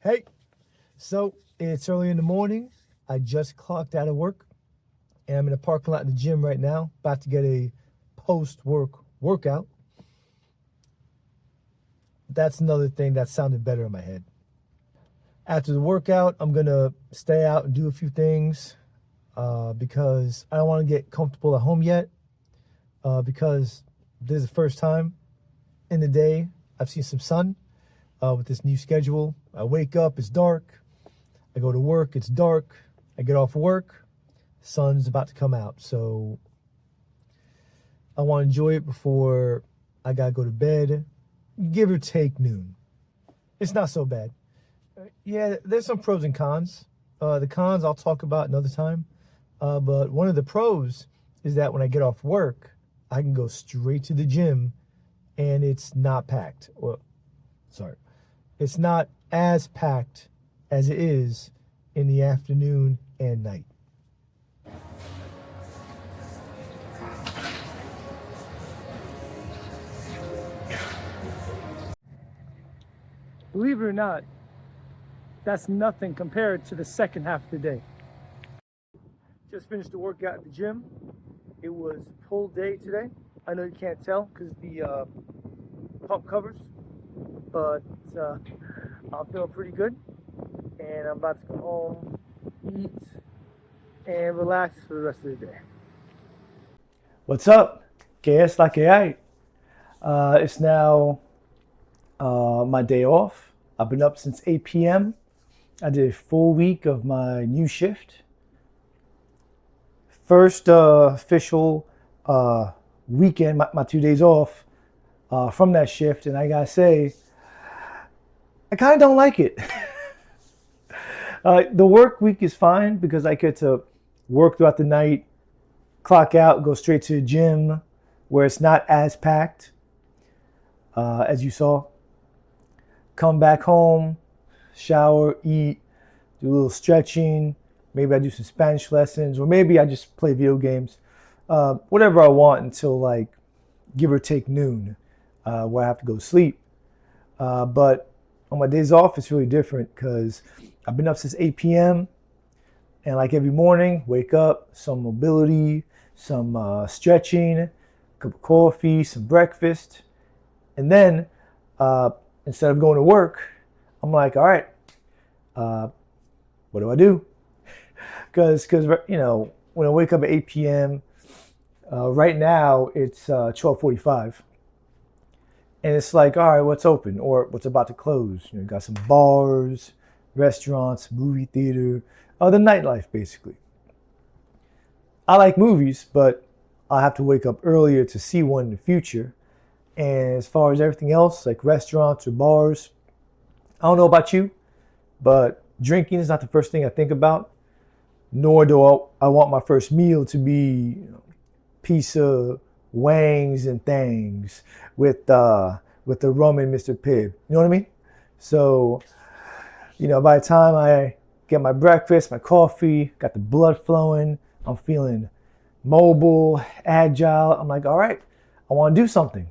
Hey, so it's early in the morning. I just clocked out of work and I'm in a parking lot in the gym right now, about to get a post work workout. That's another thing that sounded better in my head. After the workout, I'm gonna stay out and do a few things because I don't want to get comfortable at home yet. Because this is the first time in the day I've seen some sun with this new schedule. I wake up, it's dark. I go to work, it's dark. I get off work, sun's about to come out. So I want to enjoy it before I got to go to bed, give or take noon. It's not so bad. Yeah, there's some pros and cons. The cons I'll talk about another time. But one of the pros is that when I get off work, I can go straight to the gym and it's not packed. Well, sorry. It's not as packed as it is in the afternoon and night. Believe it or not, that's nothing compared to the second half of the day. Just finished the workout at the gym. It was full day today. I know you can't tell because the pump covers, but I'm feeling pretty good. And I'm about to go home, eat, and relax for the rest of the day. What's up? Que es la que hay? It's now my day off. I've been up since 8 p.m. I did a full week of my new shift. First official weekend, my 2 days off from that shift, and I gotta say, I kind of don't like it. The work week is fine because I get to work throughout the night, clock out, go straight to the gym where it's not as packed as you saw. Come back home, shower, eat, do a little stretching. Maybe I do some Spanish lessons, or maybe I just play video games. Whatever I want until like give or take noon, where I have to go to sleep. But on my days off, it's really different because I've been up since 8 p.m. And like every morning, wake up, some mobility, some stretching, a cup of coffee, some breakfast. And then instead of going to work, I'm like, all right, what do I do? Because you know, when I wake up at 8 p.m., right now it's 12:45. And it's like, all right, what's open or what's about to close? You know, got some bars, restaurants, movie theater, the nightlife basically. I like movies, but I'll have to wake up earlier to see one in the future. And as far as everything else, like restaurants or bars, I don't know about you, but drinking is not the first thing I think about. Nor do I want my first meal to be piece of wangs and things with the rum and Mr. Pibb. You know what I mean? So, you know, by the time I get my breakfast, my coffee, got the blood flowing, I'm feeling mobile, agile. I'm like, all right, I want to do something.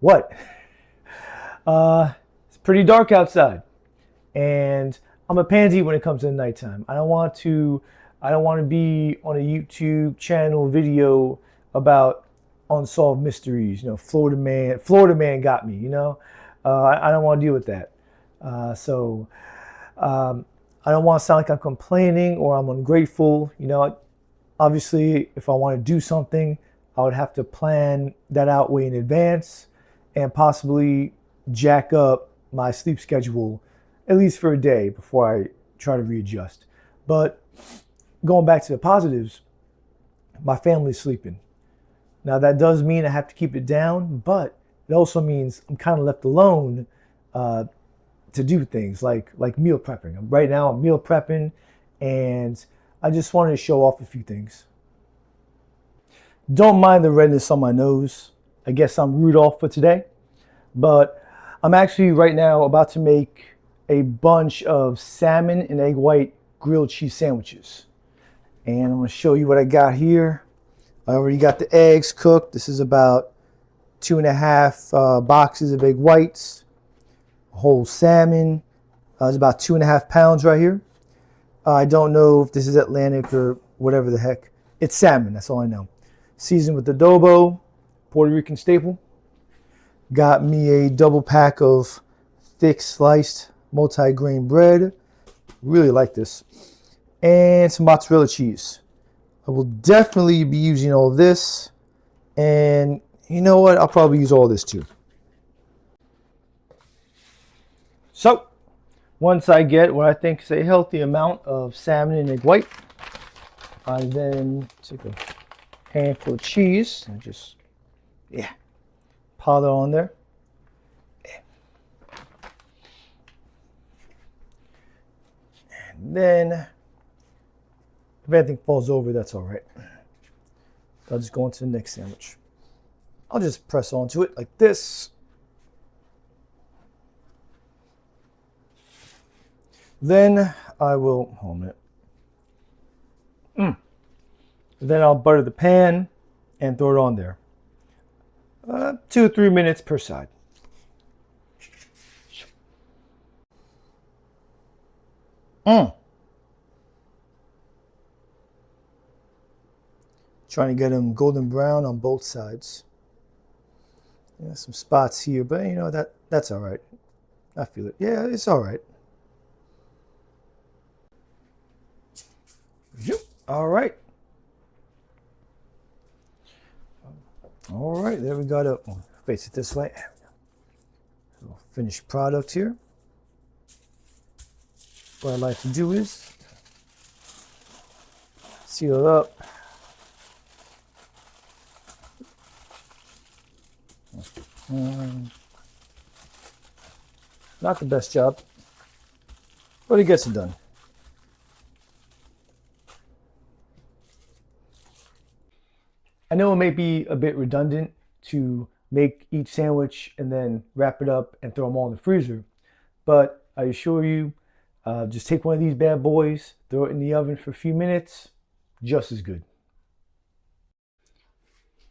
What? It's pretty dark outside, and I'm a pansy when it comes to the nighttime. I don't want to be on a YouTube channel video about unsolved mysteries. You know, Florida man got me. You know, I don't want to deal with that. So I don't want to sound like I'm complaining or I'm ungrateful. You know, obviously, if I want to do something, I would have to plan that out way in advance and possibly jack up my sleep schedule at least for a day before I try to readjust. But going back to the positives, my family's sleeping. Now that does mean I have to keep it down, but it also means I'm kind of left alone to do things like meal prepping. Right now I'm meal prepping, and I just wanted to show off a few things. Don't mind the redness on my nose. I guess I'm Rudolph for today, but I'm actually right now about to make a bunch of salmon and egg white grilled cheese sandwiches. And I'm going to show you what I got here. I already got the eggs cooked. This is about 2.5 boxes of egg whites, whole salmon, It's about 2.5 pounds right here. I don't know if this is Atlantic or whatever the heck. It's salmon, that's all I know. Seasoned with adobo, Puerto Rican staple. Got me a double pack of thick sliced multi-grain bread. Really like this. And some mozzarella cheese. I will definitely be using all this. And you know what? I'll probably use all this too. So, once I get what I think is a healthy amount of salmon and egg white, I then take a handful of cheese and just, pile that on there. And then, if anything falls over, that's all right. I'll just go into the next sandwich. I'll just press onto it like this. Then I will, hold a minute. Then I'll butter the pan and throw it on there. 2 or 3 minutes per side. Trying to get them golden brown on both sides. Yeah, some spots here, but you know that's all right. I feel it. Yeah, it's all right. All right. All right, there we got it. Face it this way. So finished product here. What I like to do is seal it up. Not the best job, but it gets it done. I know it may be a bit redundant to make each sandwich and then wrap it up and throw them all in the freezer, but I assure you, just take one of these bad boys, throw it in the oven for a few minutes, just as good.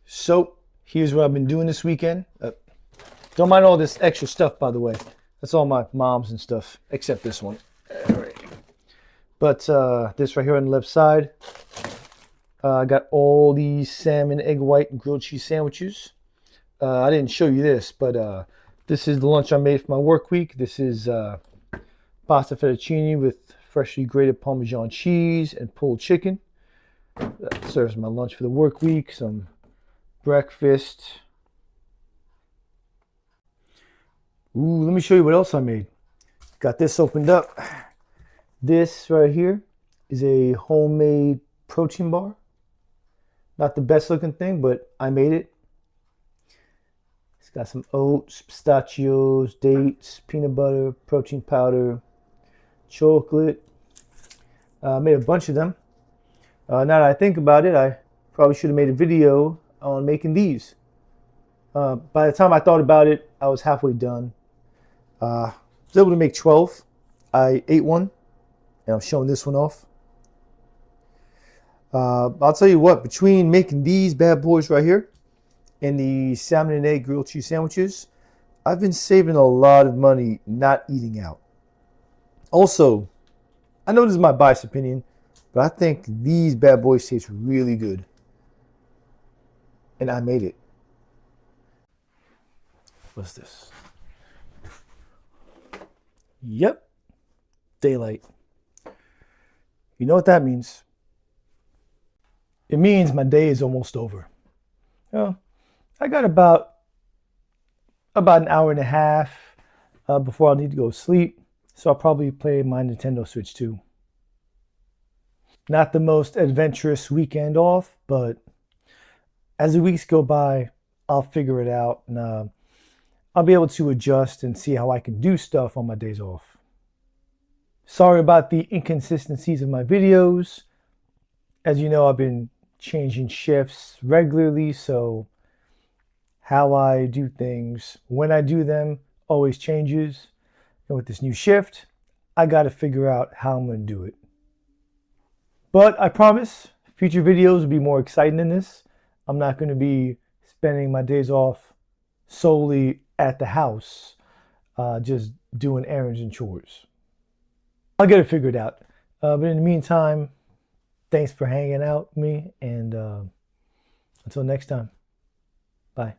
So here's what I've been doing this weekend. Don't mind all this extra stuff, by the way. That's all my mom's and stuff, except this one. All right. But this right here on the left side, I got all these salmon, egg white, and grilled cheese sandwiches. I didn't show you this, but this is the lunch I made for my work week. This is pasta fettuccine with freshly grated Parmesan cheese and pulled chicken. That serves my lunch for the work week. Some breakfast. Ooh, let me show you what else I made. Got this opened up. This right here is a homemade protein bar. Not the best looking thing, but I made it. It's got some oats, pistachios, dates, peanut butter, protein powder, chocolate. I made a bunch of them. Now that I think about it, I probably should have made a video on making these. By the time I thought about it, I was halfway done. I was able to make 12. I ate one, and I'm showing this one off. I'll tell you what, between making these bad boys right here and the salmon and egg grilled cheese sandwiches, I've been saving a lot of money not eating out. Also, I know this is my biased opinion, but I think these bad boys taste really good. And I made it. What's this? Yep, daylight. You know what that means? It means my day is almost over. I got about an hour and a half before I'll need to go to sleep, so I'll probably play my Nintendo Switch too. Not the most adventurous weekend off, but as the weeks go by, I'll figure it out, and I'll be able to adjust and see how I can do stuff on my days off. Sorry about the inconsistencies of my videos. As you know, I've been changing shifts regularly, so how I do things, when I do them, always changes. And with this new shift, I got to figure out how I'm going to do it. But I promise future videos will be more exciting than this. I'm not going to be spending my days off solely at the house, just doing errands and chores. I'll get it figured out. But in the meantime, thanks for hanging out with me, and until next time, bye.